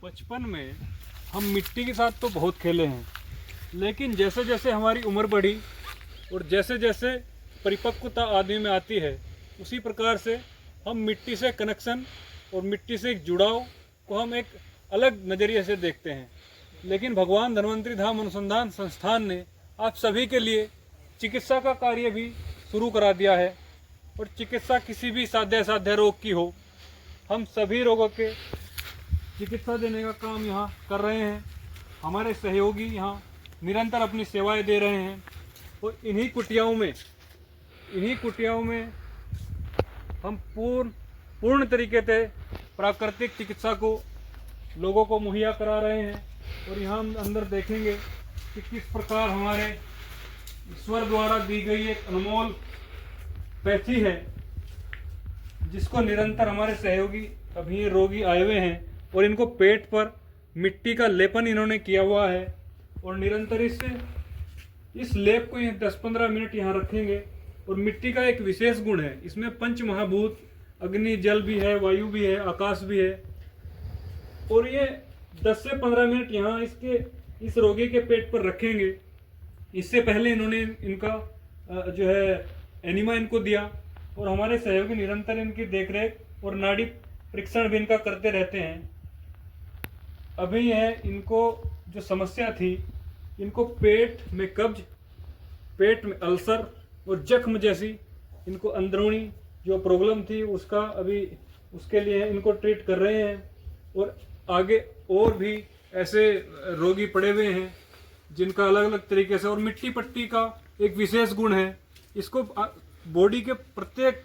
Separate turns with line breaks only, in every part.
बचपन में हम मिट्टी के साथ तो बहुत खेले हैं, लेकिन जैसे जैसे हमारी उम्र बढ़ी और जैसे जैसे परिपक्वता आदमी में आती है, उसी प्रकार से हम मिट्टी से कनेक्शन और मिट्टी से एक जुड़ाव को हम एक अलग नज़रिए से देखते हैं। लेकिन भगवान धन्वंतरी धाम अनुसंधान संस्थान ने आप सभी के लिए चिकित्सा का कार्य भी शुरू करा दिया है। और चिकित्सा किसी भी साध्य असाध्य रोग की हो, हम सभी रोगों के चिकित्सा देने का काम यहाँ कर रहे हैं। हमारे सहयोगी यहाँ निरंतर अपनी सेवाएं दे रहे हैं और इन्हीं कुटियाओं में हम पूर्ण तरीके से प्राकृतिक चिकित्सा को लोगों को मुहैया करा रहे हैं। और यहाँ हम अंदर देखेंगे कि किस प्रकार हमारे ईश्वर द्वारा दी गई एक अनमोल पैथी है, जिसको निरंतर हमारे सहयोगी अभी रोगी आए हुए हैं और इनको पेट पर मिट्टी का लेपन इन्होंने किया हुआ है। और निरंतर इस लेप को 10-15 मिनट यहाँ रखेंगे। और मिट्टी का एक विशेष गुण है, इसमें पंच महाभूत अग्नि जल भी है, वायु भी है, आकाश भी है। और ये 10 से 15 मिनट यहाँ इस रोगी के पेट पर रखेंगे। इससे पहले इन्होंने इनका जो है एनिमा इनको दिया और हमारे सहयोगी निरंतर इनकी देखरेख और नाड़ी परीक्षण भी इनका करते रहते हैं। अभी यह इनको जो समस्या थी, इनको पेट में कब्ज, पेट में अल्सर और जख्म जैसी इनको अंदरूनी जो प्रॉब्लम थी उसके लिए इनको ट्रीट कर रहे हैं। और आगे और भी ऐसे रोगी पड़े हुए हैं जिनका अलग अलग तरीके से। और मिट्टी पट्टी का एक विशेष गुण है, इसको बॉडी के प्रत्येक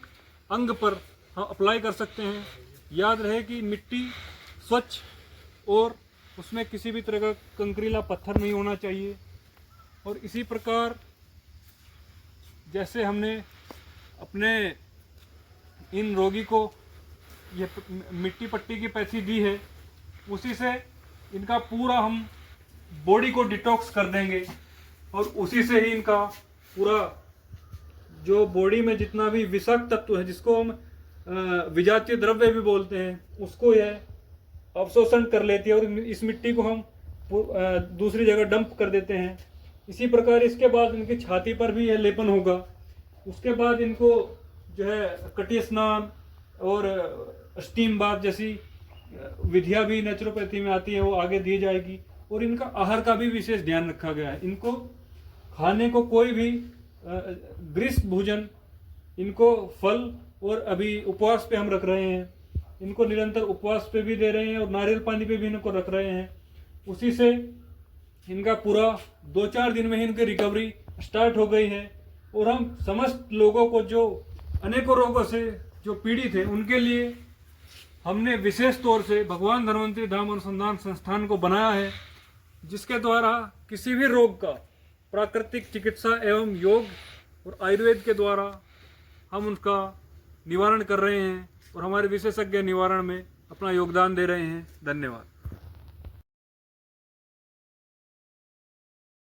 अंग पर हम अप्लाई कर सकते हैं। याद रहे कि मिट्टी स्वच्छ और उसमें किसी भी तरह का कंकरीला पत्थर नहीं होना चाहिए। और इसी प्रकार जैसे हमने अपने इन रोगी को ये मिट्टी पट्टी की पैथी दी है, उसी से इनका पूरा हम बॉडी को डिटॉक्स कर देंगे। और उसी से ही इनका पूरा जो बॉडी में जितना भी विषाक्त तत्व है, जिसको हम विजातीय द्रव्य भी बोलते हैं, उसको यह अवशोषण कर लेती है और इस मिट्टी को हम दूसरी जगह डंप कर देते हैं। इसी प्रकार इसके बाद इनकी छाती पर भी यह लेपन होगा। उसके बाद इनको जो है कटी स्नान और स्टीम बाथ जैसी विधियाँ भी नेचुरोपैथी में आती है, वो आगे दी जाएगी। और इनका आहार का भी विशेष ध्यान रखा गया है। इनको खाने को कोई भी ग्रिस्त भोजन, इनको फल, और अभी उपवास पे हम रख रहे हैं, इनको निरंतर उपवास पे भी दे रहे हैं और नारियल पानी पे भी इनको रख रहे हैं। उसी से इनका पूरा 2-4 दिन में ही इनकी रिकवरी स्टार्ट हो गई है। और हम समस्त लोगों को जो अनेकों रोगों से जो पीड़ित हैं, उनके लिए हमने विशेष तौर से भगवान धन्वंतरी धाम अनुसंधान संस्थान को बनाया है, जिसके द्वारा किसी भी रोग का प्राकृतिक चिकित्सा एवं योग और आयुर्वेद के द्वारा हम उनका निवारण कर रहे हैं और हमारे विशेषज्ञ निवारण में अपना योगदान दे रहे हैं। धन्यवाद।